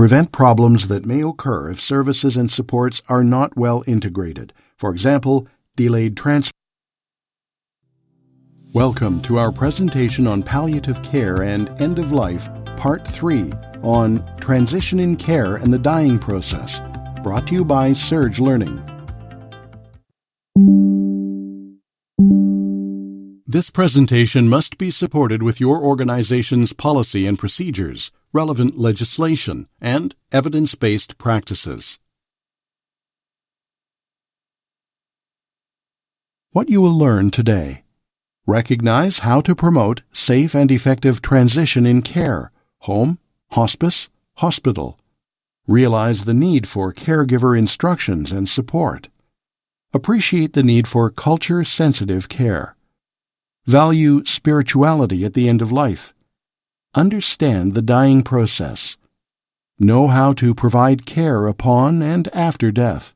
prevent problems that may occur if services and supports are not well integrated. For example, delayed transfer. Welcome to our presentation on palliative care and end of life, Part 3, on transition in care and the dying process, brought to you by Surge Learning. This presentation must be supported with your organization's policy and procedures, relevant legislation, and evidence-based practices. What you will learn today. Recognize how to promote safe and effective transition in care, home, hospice, hospital. Realize the need for caregiver instructions and support. Appreciate the need for culture-sensitive care. Value spirituality at the end of life. Understand the dying process. Know how to provide care upon and after death.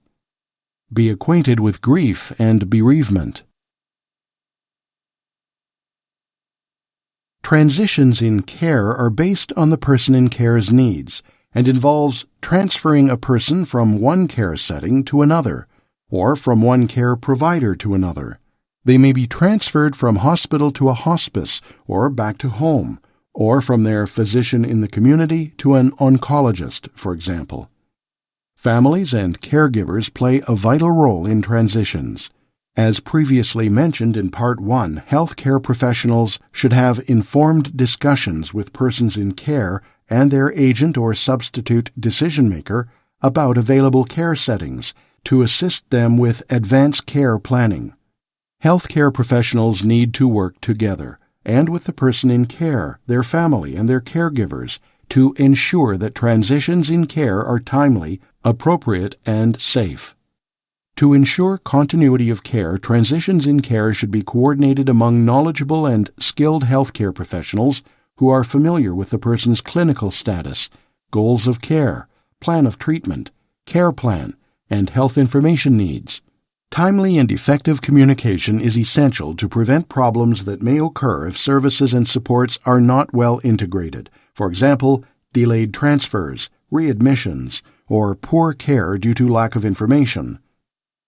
Be acquainted with grief and bereavement. Transitions in care are based on the person in care's needs and involves transferring a person from one care setting to another, or from one care provider to another. They may be transferred from hospital to a hospice or back to home, or from their physician in the community to an oncologist, for example. Families and caregivers play a vital role in transitions. As previously mentioned in Part 1, healthcare professionals should have informed discussions with persons in care and their agent or substitute decision-maker about available care settings to assist them with advanced care planning. Healthcare professionals need to work together and with the person in care, their family, and their caregivers to ensure that transitions in care are timely, appropriate, and safe. To ensure continuity of care, transitions in care should be coordinated among knowledgeable and skilled healthcare professionals who are familiar with the person's clinical status, goals of care, plan of treatment, care plan, and health information needs. Timely and effective communication is essential to prevent problems that may occur if services and supports are not well integrated. For example, delayed transfers, readmissions, or poor care due to lack of information.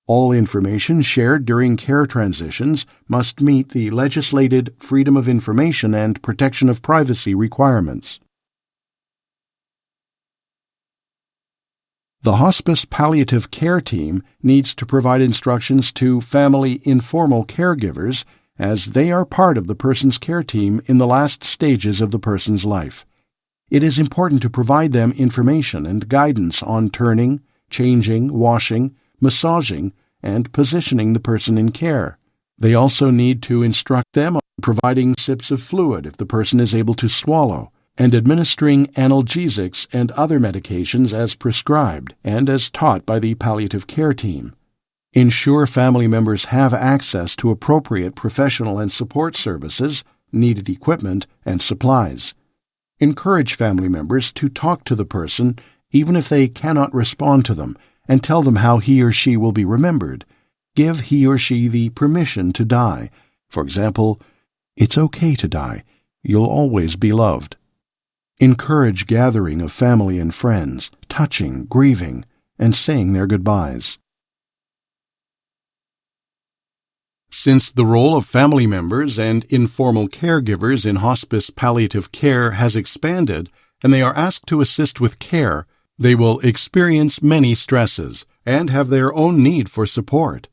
All information shared during care transitions must meet the legislated Freedom of Information and Protection of Privacy requirements. The hospice palliative care team needs to provide instructions to family informal caregivers as they are part of the person's care team in the last stages of the person's life. It is important to provide them information and guidance on turning, changing, washing, massaging, and positioning the person in care. They also need to instruct them on providing sips of fluid if the person is able to swallow, and administering analgesics and other medications as prescribed and as taught by the palliative care team. Ensure family members have access to appropriate professional and support services, needed equipment, and supplies. Encourage family members to talk to the person even if they cannot respond to them, and tell them how he or she will be remembered. Give he or she the permission to die. For example, "It's okay to die. You'll always be loved." Encourage gathering of family and friends, touching, grieving, and saying their goodbyes. Since the role of family members and informal caregivers in hospice palliative care has expanded, and they are asked to assist with care, they will experience many stresses and have their own need for support.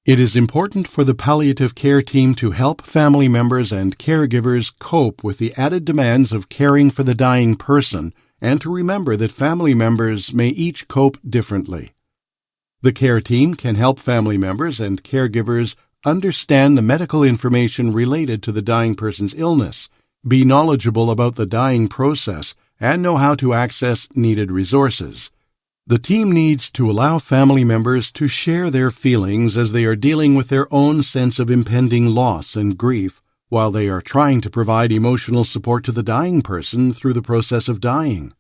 It is important for the palliative care team to help family members and caregivers cope with the added demands of caring for the dying person and to remember that family members may each cope differently. The care team can help family members and caregivers understand the medical information related to the dying person's illness, be knowledgeable about the dying process, and know how to access needed resources. The team needs to allow family members to share their feelings as they are dealing with their own sense of impending loss and grief, while they are trying to provide emotional support to the dying person through the process of dying.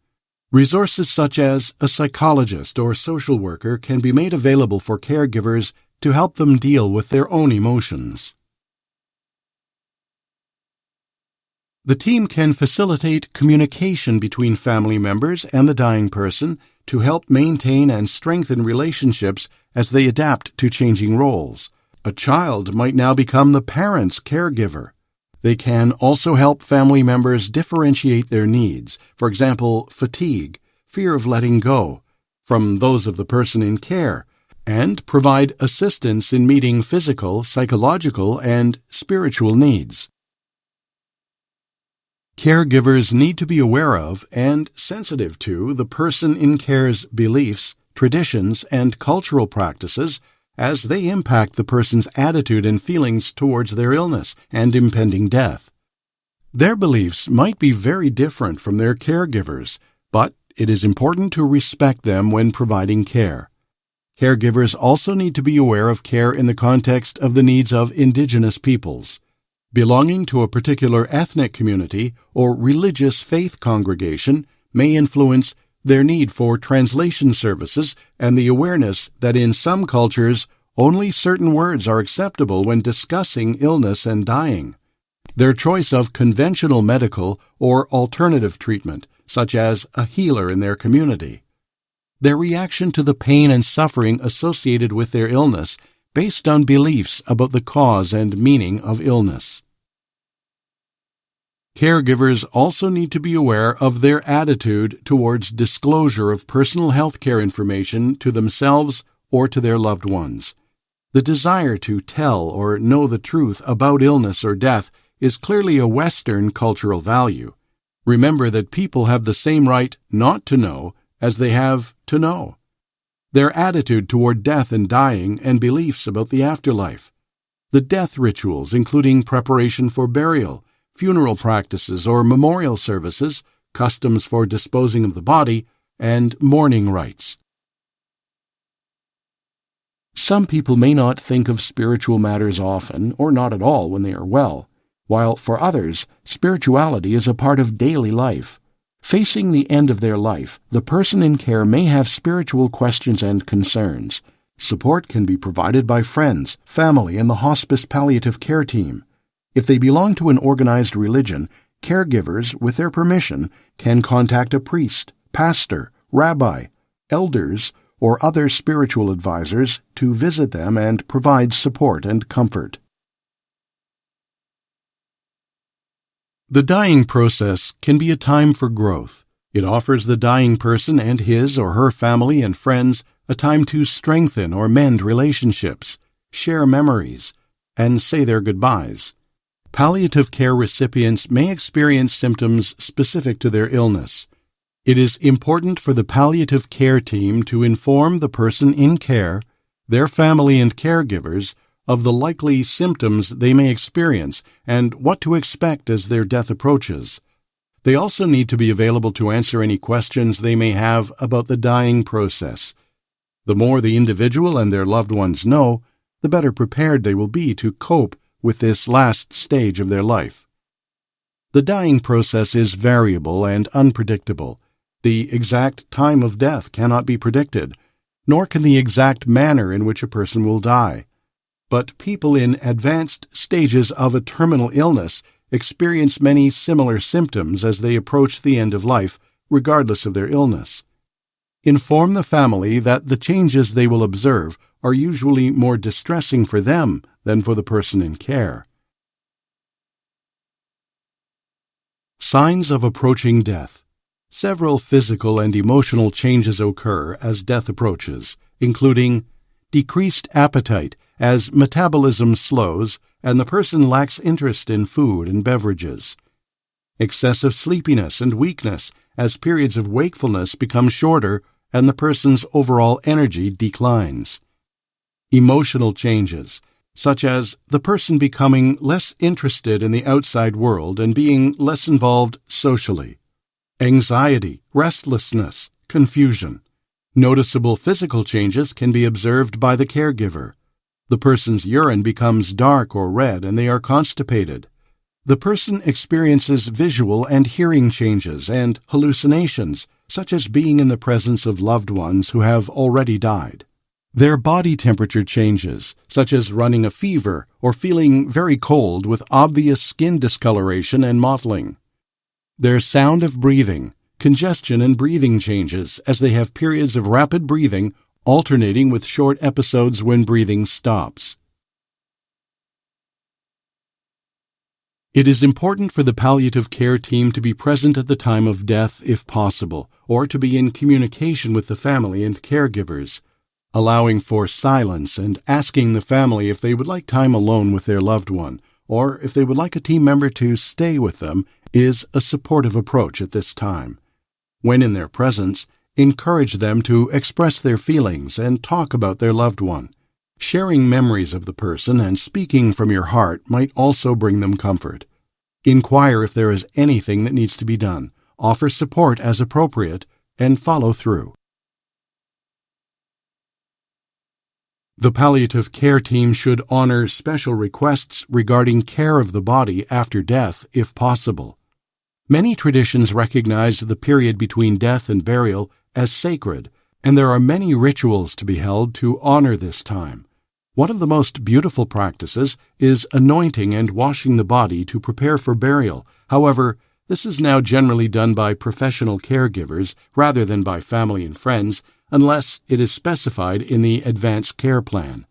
Resources such as a psychologist or social worker can be made available for caregivers to help them deal with their own emotions. The team can facilitate communication between family members and the dying person to help maintain and strengthen relationships as they adapt to changing roles. A child might now become the parent's caregiver. They can also help family members differentiate their needs, for example, fatigue, fear of letting go, from those of the person in care, and provide assistance in meeting physical, psychological, and spiritual needs. Caregivers need to be aware of and sensitive to the person in care's beliefs, traditions, and cultural practices as they impact the person's attitude and feelings towards their illness and impending death. Their beliefs might be very different from their caregivers, but it is important to respect them when providing care. Caregivers also need to be aware of care in the context of the needs of Indigenous peoples. Belonging to a particular ethnic community or religious faith congregation may influence their need for translation services and the awareness that in some cultures only certain words are acceptable when discussing illness and dying. Their choice of conventional medical or alternative treatment, such as a healer in their community. Their reaction to the pain and suffering associated with their illness based on beliefs about the cause and meaning of illness. Caregivers also need to be aware of their attitude towards disclosure of personal health care information to themselves or to their loved ones. The desire to tell or know the truth about illness or death is clearly a Western cultural value. Remember that people have the same right not to know as they have to know. Their attitude toward death and dying and beliefs about the afterlife. The death rituals, including preparation for burial, funeral practices or memorial services, customs for disposing of the body, and mourning rites. Some people may not think of spiritual matters often, or not at all when they are well, while for others, spirituality is a part of daily life. Facing the end of their life, the person in care may have spiritual questions and concerns. Support can be provided by friends, family, and the hospice palliative care team. If they belong to an organized religion, caregivers, with their permission, can contact a priest, pastor, rabbi, elders, or other spiritual advisors to visit them and provide support and comfort. The dying process can be a time for growth. It offers the dying person and his or her family and friends a time to strengthen or mend relationships, share memories, and say their goodbyes. Palliative care recipients may experience symptoms specific to their illness. It is important for the palliative care team to inform the person in care, their family and caregivers, of the likely symptoms they may experience and what to expect as their death approaches. They also need to be available to answer any questions they may have about the dying process. The more the individual and their loved ones know, the better prepared they will be to cope with this last stage of their life. The dying process is variable and unpredictable. The exact time of death cannot be predicted, nor can the exact manner in which a person will die. But people in advanced stages of a terminal illness experience many similar symptoms as they approach the end of life, regardless of their illness. Inform the family that the changes they will observe are usually more distressing for them than for the person in care. Signs of approaching death. Several physical and emotional changes occur as death approaches, including decreased appetite as metabolism slows and the person lacks interest in food and beverages, excessive sleepiness and weakness as periods of wakefulness become shorter and the person's overall energy declines, emotional changes, such as the person becoming less interested in the outside world and being less involved socially, anxiety, restlessness, confusion. Noticeable physical changes can be observed by the caregiver. The person's urine becomes dark or red and they are constipated. The person experiences visual and hearing changes and hallucinations, such as being in the presence of loved ones who have already died. Their body temperature changes, such as running a fever or feeling very cold with obvious skin discoloration and mottling. Their sound of breathing, congestion and breathing changes as they have periods of rapid breathing alternating with short episodes when breathing stops. It is important for the palliative care team to be present at the time of death if possible, or to be in communication with the family and caregivers, allowing for silence and asking the family if they would like time alone with their loved one, or if they would like a team member to stay with them, is a supportive approach at this time. When in their presence, encourage them to express their feelings and talk about their loved one. Sharing memories of the person and speaking from your heart might also bring them comfort. Inquire if there is anything that needs to be done, offer support as appropriate, and follow through. The palliative care team should honor special requests regarding care of the body after death if possible. Many traditions recognize the period between death and burial as sacred, and there are many rituals to be held to honor this time. One of the most beautiful practices is anointing and washing the body to prepare for burial. However, this is now generally done by professional caregivers rather than by family and friends, unless it is specified in the advance care plan.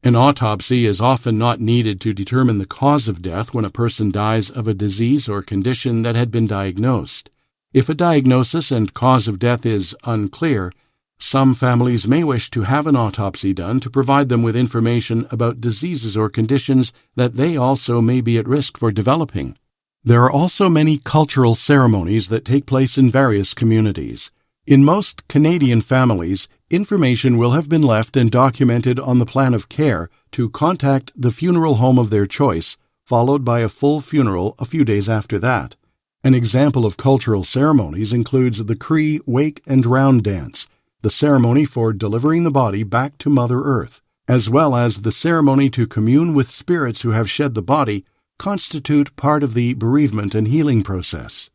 An autopsy is often not needed to determine the cause of death when a person dies of a disease or condition that had been diagnosed. If a diagnosis and cause of death is unclear, some families may wish to have an autopsy done to provide them with information about diseases or conditions that they also may be at risk for developing. There are also many cultural ceremonies that take place in various communities. In most Canadian families, information will have been left and documented on the plan of care to contact the funeral home of their choice, followed by a full funeral a few days after that. An example of cultural ceremonies includes the Cree Wake and Round Dance, the ceremony for delivering the body back to Mother Earth, as well as the ceremony to commune with spirits who have shed the body, constitute part of the bereavement and healing process.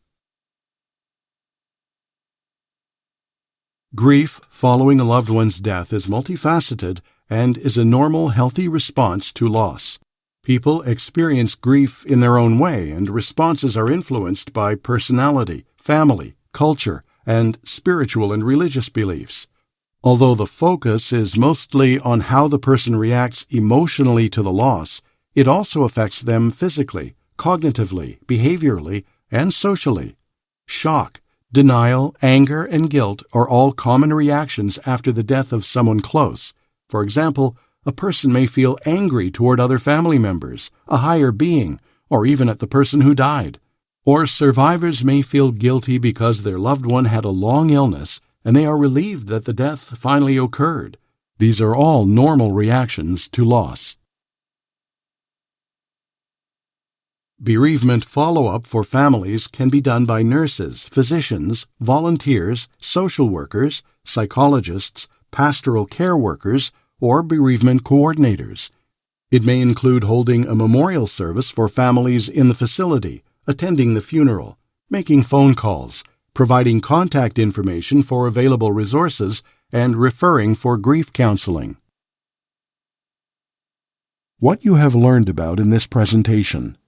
Grief following a loved one's death is multifaceted and is a normal, healthy response to loss. People experience grief in their own way, and responses are influenced by personality, family, culture, and spiritual and religious beliefs. Although the focus is mostly on how the person reacts emotionally to the loss, it also affects them physically, cognitively, behaviorally, and socially. Shock, denial, anger, and guilt are all common reactions after the death of someone close. For example, a person may feel angry toward other family members, a higher being, or even at the person who died. Or survivors may feel guilty because their loved one had a long illness and they are relieved that the death finally occurred. These are all normal reactions to loss. Bereavement follow-up for families can be done by nurses, physicians, volunteers, social workers, psychologists, pastoral care workers, or bereavement coordinators. It may include holding a memorial service for families in the facility, attending the funeral, making phone calls, providing contact information for available resources, and referring for grief counseling. What you have learned about in this presentation.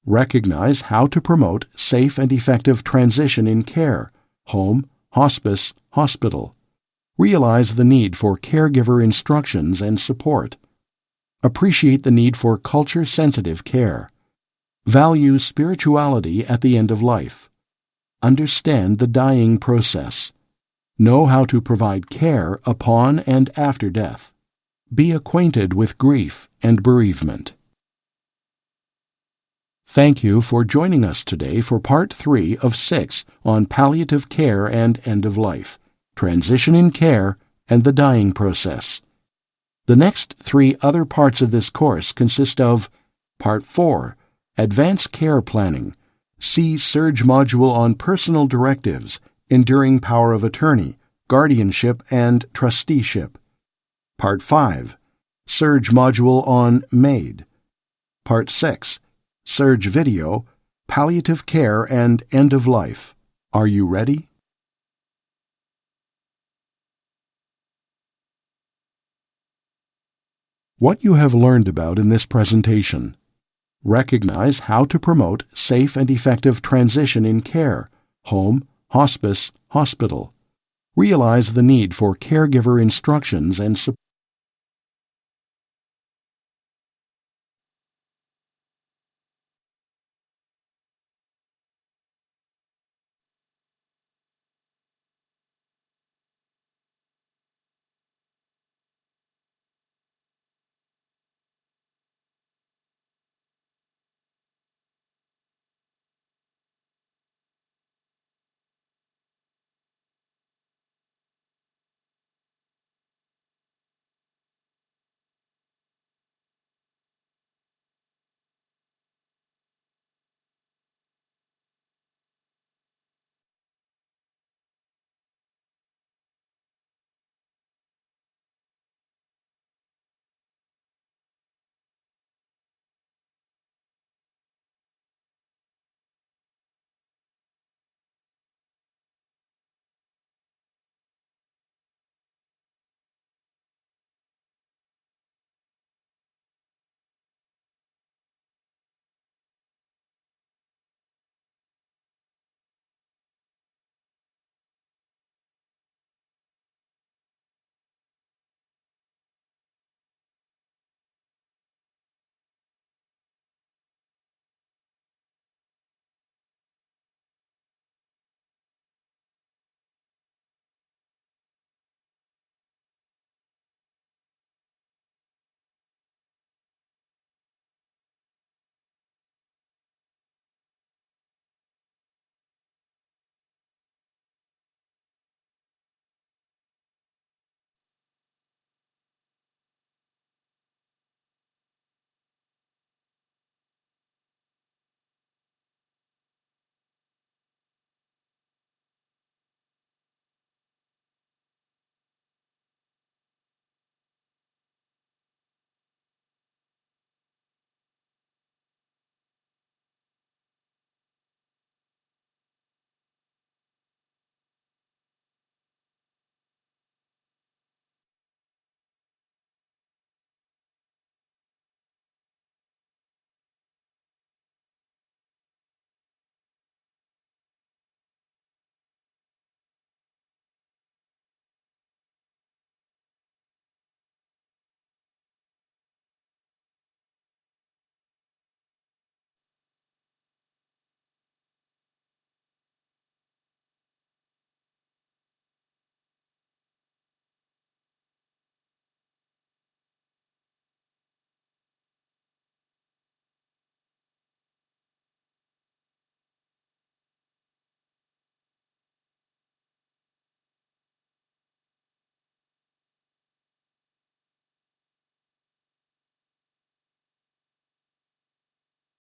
Recognize how to promote safe and effective transition in care, home, hospice, hospital. Realize the need for caregiver instructions and support. Appreciate the need for culture-sensitive care. Value spirituality at the end of life. Understand the dying process. Know how to provide care upon and after death. Be acquainted with grief and bereavement. Thank you for joining us today for Part 3 of 6 on palliative care and end of life, transition in care, and the dying process. The next 3 other parts of this course consist of Part 4, Advanced Care Planning. See Surge Module on Personal Directives, Enduring Power of Attorney, Guardianship, and Trusteeship. Part 5, Surge Module on MAID. Part 6, Surge Video, Palliative Care and End of Life. Are you ready? what you have learned about in this presentation. Recognize how to promote safe and effective transition in care, home, hospice, hospital. Realize the need for caregiver instructions and support.